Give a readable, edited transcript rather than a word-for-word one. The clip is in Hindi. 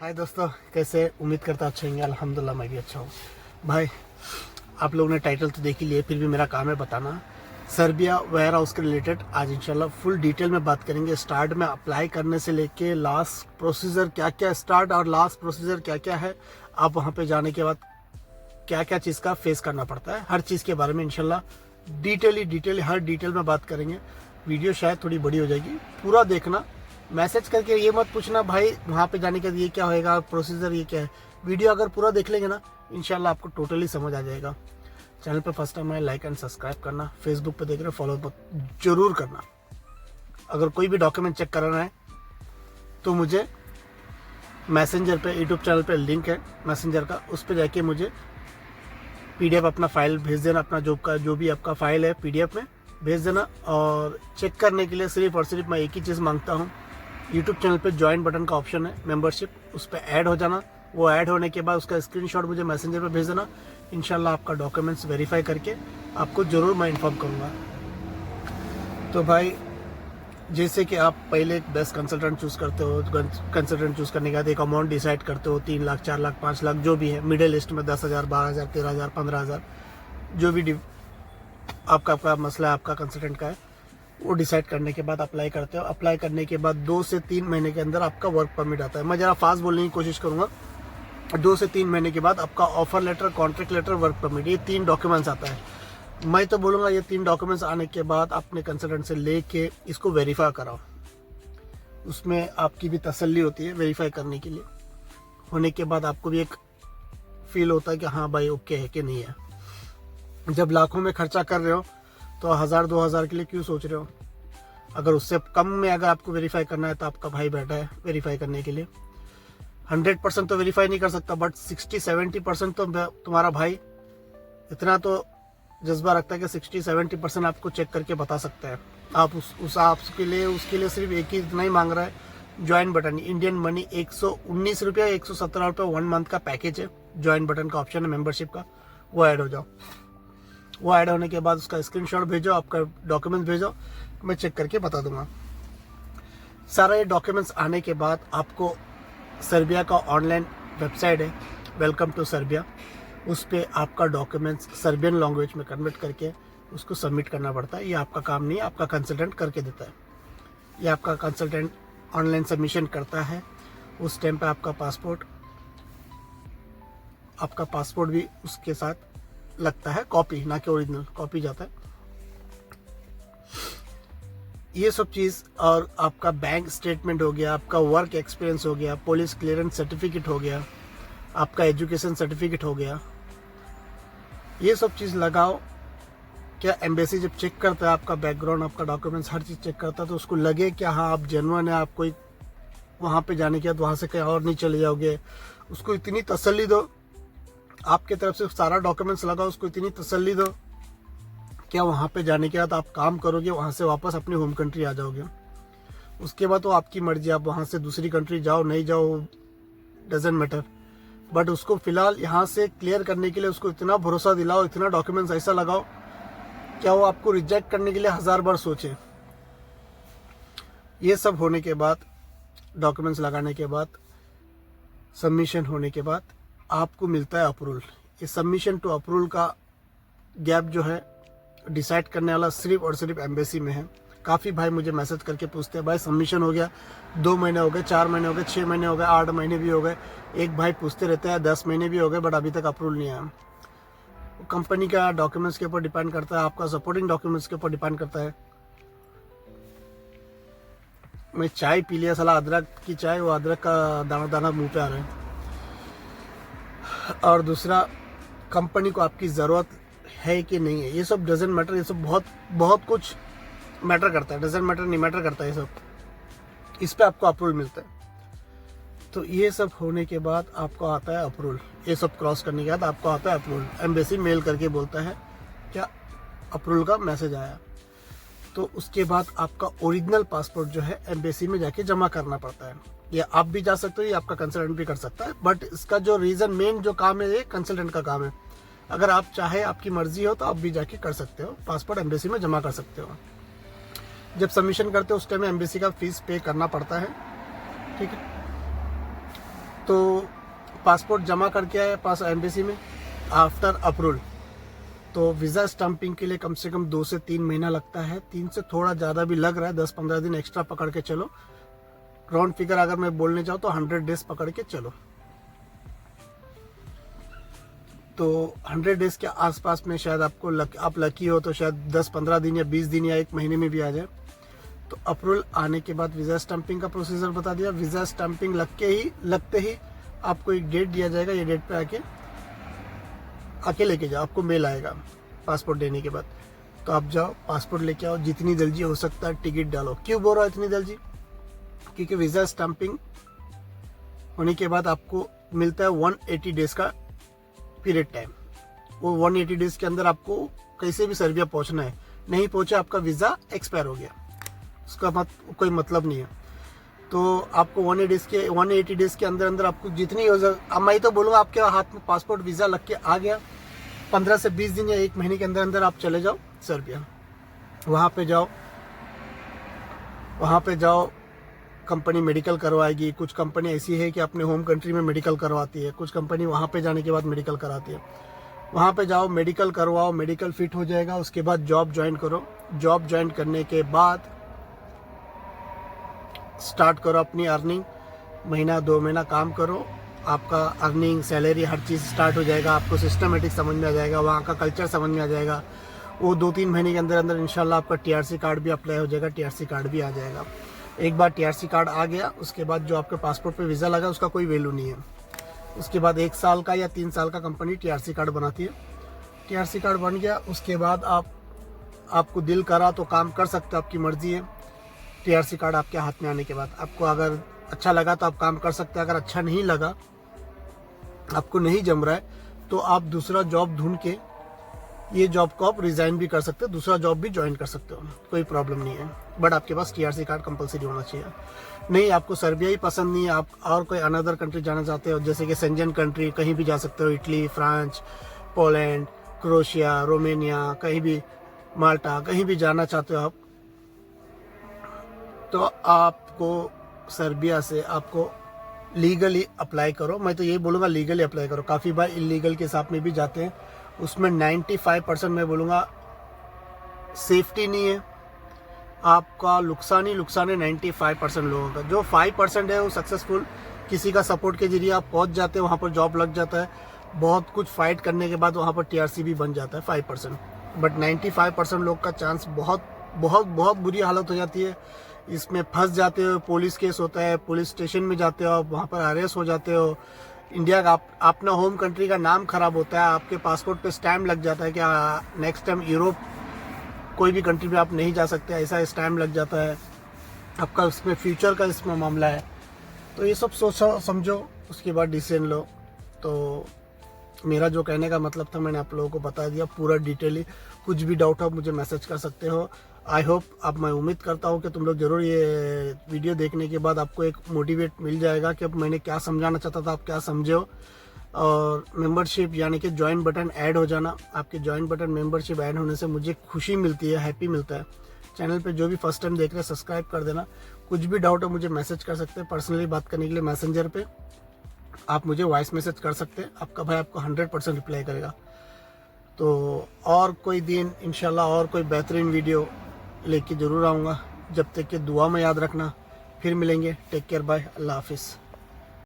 हाय दोस्तों, कैसे? उम्मीद करता अच्छे होंगे। अल्हम्दुलिल्लाह मैं भी अच्छा हूँ। भाई, आप लोगों ने टाइटल तो देख ही लिए, फिर भी मेरा काम है बताना। सर्बिया वेयर हाउस के रिलेटेड आज इंशाल्लाह फुल डिटेल में बात करेंगे। स्टार्ट में अप्लाई करने से लेके लास्ट प्रोसीजर क्या क्या, स्टार्ट और लास्ट प्रोसीजर क्या क्या है, आप वहाँ पे जाने के बाद क्या क्या चीज़ का फेस करना पड़ता है, हर चीज़ के बारे में इंशाल्लाह डिटेल हर डिटेल में बात करेंगे। वीडियो शायद थोड़ी बड़ी हो जाएगी, पूरा देखना। मैसेज करके ये मत पूछना भाई वहाँ पे जाने के बाद ये क्या होएगा, प्रोसीजर ये क्या है। वीडियो अगर पूरा देख लेंगे ना, इंशाल्लाह आपको टोटली समझ आ जाएगा। चैनल पे फर्स्ट टाइम आए, लाइक एंड सब्सक्राइब करना। फेसबुक पे देख रहे हो, फॉलो जरूर करना। अगर कोई भी डॉक्यूमेंट चेक कराना है तो मुझे मैसेंजर पे, यूट्यूब चैनल पे लिंक है मैसेंजर का, उस पर जाके मुझे PDF अपना फाइल भेज देना। अपना जॉब का जो भी आपका फाइल है PDF में भेज देना। और चेक करने के लिए सिर्फ और सिर्फ मैं एक ही चीज़ मांगता हूँ, यूट्यूब चैनल पे ज्वाइन बटन का ऑप्शन है, मेंबरशिप, उस पर ऐड हो जाना। वो ऐड होने के बाद उसका स्क्रीनशॉट मुझे मैसेंजर पे भेज देना। इंशाल्लाह आपका डॉक्यूमेंट्स वेरीफाई करके आपको ज़रूर मैं इन्फॉर्म करूँगा। तो भाई, जैसे कि आप पहले एक बेस्ट कंसल्टेंट चूज़ करते हो, कंसल्टेंट चूज़ करने के बाद एक अमाउंट डिसाइड करते हो, 3 लाख 4 लाख 5 लाख जो भी है, मिडिल लिस्ट में 10,000 12,000 13,000 15,000 जो भी आपका मसला है, आपका कंसल्टेंट का है, वो डिसाइड करने के बाद अप्लाई करते हो। अप्लाई करने के बाद 2 से 3 महीने के अंदर आपका वर्क परमिट आता है। मैं ज़रा फास्ट बोलने की कोशिश करूँगा। 2 से 3 महीने के बाद आपका offer letter, contract letter, work permit, ये 3 डॉक्यूमेंट्स आता है। मैं तो बोलूँगा ये 3 डॉक्यूमेंट्स आने के बाद अपने कंसल्टेंट से लेके इसको वेरीफाई कराओ। उसमें आपकी भी तसल्ली होती है वेरीफाई करने के लिए। होने के बाद आपको भी एक फील होता है कि हाँ भाई ओके है कि नहीं है। जब लाखों में खर्चा कर रहे हो तो 1000-2000 के लिए क्यों सोच रहे हो? अगर उससे कम में अगर आपको वेरीफाई करना है तो आपका भाई बैठा है वेरीफाई करने के लिए। 100% तो वेरीफाई नहीं कर सकता, बट 60-70% तो तुम्हारा भाई इतना तो जज्बा रखता है कि 60-70% आपको चेक करके बता सकता है। आप उसके लिए सिर्फ एक ही इतना ही मांग रहा है, ज्वाइन बटन। इंडियन मनी 119 रुपया 117 रुपया 1 मंथ का पैकेज है। ज्वाइन बटन का ऑप्शन है मेंबरशिप का, वो ऐड हो जाओ। वो ऐड होने के बाद उसका स्क्रीनशॉट भेजो, आपका डॉक्यूमेंट भेजो, मैं चेक करके बता दूंगा। सारा ये डॉक्यूमेंट्स आने के बाद आपको सर्बिया का ऑनलाइन वेबसाइट है, वेलकम टू सर्बिया, उस पर आपका डॉक्यूमेंट्स सर्बियन लैंग्वेज में कन्वर्ट करके उसको सबमिट करना पड़ता है। ये आपका काम नहीं है, आपका कंसल्टेंट करके देता है। ये आपका कंसल्टेंट ऑनलाइन सबमिशन करता है। उस टाइम पे आपका पासपोर्ट भी उसके साथ लगता है, कॉपी ना कि ओरिजिनल, कॉपी जाता है। ये सब चीज़, और आपका बैंक स्टेटमेंट हो गया, आपका वर्क एक्सपीरियंस हो गया, पुलिस क्लियरेंस सर्टिफिकेट हो गया, आपका एजुकेशन सर्टिफिकेट हो गया, ये सब चीज़ लगाओ। क्या एम्बेसी जब चेक करता है आपका बैकग्राउंड, आपका डॉक्यूमेंट्स, हर चीज़ चेक करता है, तो उसको लगे कि हाँ आप जेन्युइन है, आप कोई वहाँ पे जाने के बाद वहाँ से कहीं और नहीं चले जाओगे, उसको इतनी तसल्ली दो। आपके तरफ से सारा डॉक्यूमेंट्स लगाओ, उसको इतनी तसल्ली दो क्या वहाँ पे जाने के बाद आप काम करोगे, वहाँ से वापस अपनी होम कंट्री आ जाओगे। उसके बाद तो आपकी मर्जी, आप वहाँ से दूसरी कंट्री जाओ नहीं जाओ, डजेंट मैटर। बट उसको फिलहाल यहाँ से क्लियर करने के लिए उसको इतना भरोसा दिलाओ, इतना डॉक्यूमेंट्स ऐसा लगाओ क्या वो आपको रिजेक्ट करने के लिए 1000 बार सोचे। ये सब होने के बाद, डॉक्यूमेंट्स लगाने के बाद, सबमिशन होने के बाद आपको मिलता है अप्रूवल। ये सबमिशन टू अप्रूवल का गैप जो है डिसाइड करने वाला सिर्फ और सिर्फ एम्बेसी में है। काफ़ी भाई मुझे मैसेज करके पूछते हैं भाई सबमिशन हो गया, 2 महीने हो गए, 4 महीने हो गए, 6 महीने हो गए, 8 महीने भी हो गए। एक भाई पूछते रहते हैं 10 महीने भी हो गए, बट अभी तक अप्रूवल नहीं आया। कंपनी का डॉक्यूमेंट्स के ऊपर डिपेंड करता है, आपका सपोर्टिंग डॉक्यूमेंट्स के ऊपर डिपेंड करता है। मैं चाय पी लिया, साला अदरक की चाय, वो अदरक का दाना दाना मुंह पे आ रहा है। और दूसरा, कंपनी को आपकी ज़रूरत है कि नहीं है, ये सब डजेंट मैटर। ये सब बहुत कुछ मैटर करता है, डजेंट मैटर नहीं, मैटर करता है ये सब। इस पे आपको अप्रूवल मिलता है। तो ये सब होने के बाद आपको आता है अप्रूवल। ये सब क्रॉस करने के बाद आपको आता है अप्रूवल। एम्बेसी मेल करके बोलता है क्या अप्रूवल का मैसेज आया। तो उसके बाद आपका ओरिजिनल पासपोर्ट जो है एम्बेसी में जाके जमा करना पड़ता है। या आप भी जा सकते हो, या आपका कंसल्टेंट भी कर सकता है, बट इसका जो रीज़न, मेन जो काम है, ये कंसल्टेंट का काम है। अगर आप चाहे, आपकी मर्जी हो, तो आप भी जाके कर सकते हो, पासपोर्ट एम्बेसी में जमा कर सकते हो। जब सबमिशन करते हो उस टाइम में एम्बेसी का फीस पे करना पड़ता है, ठीक है। तो पासपोर्ट जमा करके आए पास एम्बेसी में आफ्टर अप्रूवल, तो वीज़ा स्टम्पिंग के लिए कम से कम 2 से 3 महीना लगता है। 3 से थोड़ा ज़्यादा भी लग रहा है, 10-15 दिन एक्स्ट्रा पकड़ के चलो। राउंड फिगर अगर मैं बोलने जाऊँ तो 100 डेज पकड़ के चलो। तो 100 डेज के आसपास में शायद आपको आप लकी हो तो शायद 10-15 दिन या 20 दिन या 1 महीने में भी आ जाए। तो अप्रूवल आने के बाद वीज़ा स्टम्पिंग का प्रोसीजर बता दिया। वीज़ा स्टम्पिंग लगते ही आपको एक डेट दिया जाएगा, ये डेट पे आके लेके जाओ, आपको मेल आएगा पासपोर्ट देने के बाद। तो आप जाओ पासपोर्ट लेके आओ, जितनी जल्दी हो सकता है टिकट डालो। क्यों बोल रहा हूँ इतनी जल्दी? क्योंकि वीज़ा स्टम्पिंग होने के बाद आपको मिलता है 180 डेज का पीरियड टाइम। वो 180 डेज के अंदर आपको कैसे भी सर्बिया पहुंचना है। नहीं पहुंचे आपका वीज़ा एक्सपायर हो गया, उसका कोई मतलब नहीं है। तो आपको 180 डेज के अंदर आपको जितनी अब मैं तो बोलूँगा आपके हाथ में पासपोर्ट वीज़ा लग के आ गया, 15 से 20 दिन या 1 महीने के अंदर आप चले जाओ सर्बिया। वहाँ पे जाओ कंपनी मेडिकल करवाएगी। कुछ कंपनी ऐसी है कि अपने होम कंट्री में मेडिकल करवाती है, कुछ कंपनी वहाँ पे जाने के बाद मेडिकल कराती है। वहाँ पे जाओ, मेडिकल करवाओ, मेडिकल फिट हो जाएगा, उसके बाद जॉब ज्वाइन करो। जॉब ज्वाइन करने के बाद स्टार्ट करो अपनी अर्निंग। महीना 2 महीना काम करो, आपका अर्निंग सैलरी हर चीज़ स्टार्ट हो जाएगा। आपको सिस्टमेटिक समझ में आ जाएगा, वहाँ का कल्चर समझ में आ जाएगा। वो 2-3 महीने के अंदर इंशाल्लाह आपका TRC कार्ड भी अप्लाई हो जाएगा, TRC कार्ड भी आ जाएगा। एक बार TRC कार्ड आ गया, उसके बाद जो आपके पासपोर्ट पे वीज़ा लगा उसका कोई वैल्यू नहीं है। उसके बाद 1 साल का या 3 साल का कंपनी TRC कार्ड बनाती है। TRC कार्ड बन गया, उसके बाद आपको दिल करा तो काम कर सकते हो, आपकी मर्जी है। TRC कार्ड आपके हाथ में आने के बाद आपको अगर अच्छा लगा तो आप काम कर सकते हैं। अगर अच्छा नहीं लगा, आपको नहीं जम रहा है, तो आप दूसरा जॉब ढूंढ के ये जॉब को आप रिजाइन भी कर सकते हो, दूसरा जॉब भी ज्वाइन कर सकते हो, कोई प्रॉब्लम नहीं है। बट आपके पास TRC कार्ड कंपलसरी होना चाहिए। नहीं, आपको सर्बिया ही पसंद नहीं है, आप और कोई अनदर कंट्री जाना चाहते हो, जैसे कि सेंजन कंट्री, कहीं भी जा सकते हो, Italy, France, Poland, Croatia, Romania, कहीं भी, माल्टा, कहीं भी जाना चाहते हो आप, तो आपको सर्बिया से आपको लीगली अप्लाई करो। मैं तो यही बोलूँगा लीगली अप्लाई करो। काफ़ी बार इलीगल के साथ में भी जाते हैं, उसमें 95% मैं बोलूँगा सेफ्टी नहीं है, आपका नुकसान ही नुकसान है 95% लोगों का। जो 5% है वो सक्सेसफुल, किसी का सपोर्ट के जरिए आप पहुँच जाते हैं, वहाँ पर जॉब लग जाता है, बहुत कुछ फाइट करने के बाद वहाँ पर TRC भी बन जाता है 5%। बट 95% लोग का चांस बहुत बहुत बहुत बुरी हालत हो जाती है, इसमें फंस जाते हो, पुलिस केस होता है, पुलिस स्टेशन में जाते हो, वहाँ पर अरेस्ट हो जाते हो, इंडिया का अपना होम कंट्री का नाम खराब होता है, आपके पासपोर्ट पे स्टैम्प लग जाता है कि नेक्स्ट टाइम यूरोप कोई भी कंट्री में आप नहीं जा सकते, ऐसा स्टैम्प लग जाता है, आपका उसमें फ्यूचर का इसमें मामला है। तो ये सब सोचो समझो, उसके बाद डिसीजन लो। तो मेरा जो कहने का मतलब था मैंने आप लोगों को बता दिया पूरा डिटेली। कुछ भी डाउट हो मुझे मैसेज कर सकते हो। आई होप, अब मैं उम्मीद करता हूँ कि तुम लोग ज़रूर ये वीडियो देखने के बाद आपको एक मोटिवेट मिल जाएगा कि अब मैंने क्या समझाना चाहता था आप क्या समझे हो। और मेंबरशिप यानी कि ज्वाइन बटन ऐड हो जाना, आपके ज्वाइन बटन मेंबरशिप ऐड होने से मुझे खुशी मिलती है, हैप्पी मिलता है। चैनल पे जो भी फर्स्ट टाइम देख रहे हैं सब्सक्राइब कर देना। कुछ भी डाउट हो मुझे मैसेज कर सकते हैं, पर्सनली बात करने के लिए मैसेंजर पे आप मुझे वॉइस मैसेज कर सकते हैं, आपका भाई आपको 100% रिप्लाई करेगा। तो और कोई दिन इंशाल्लाह और कोई बेहतरीन वीडियो लेके ज़रूर आऊँगा। जब तक कि दुआ में याद रखना, फिर मिलेंगे। टेक केयर, बाय, अल्लाह हाफिज़।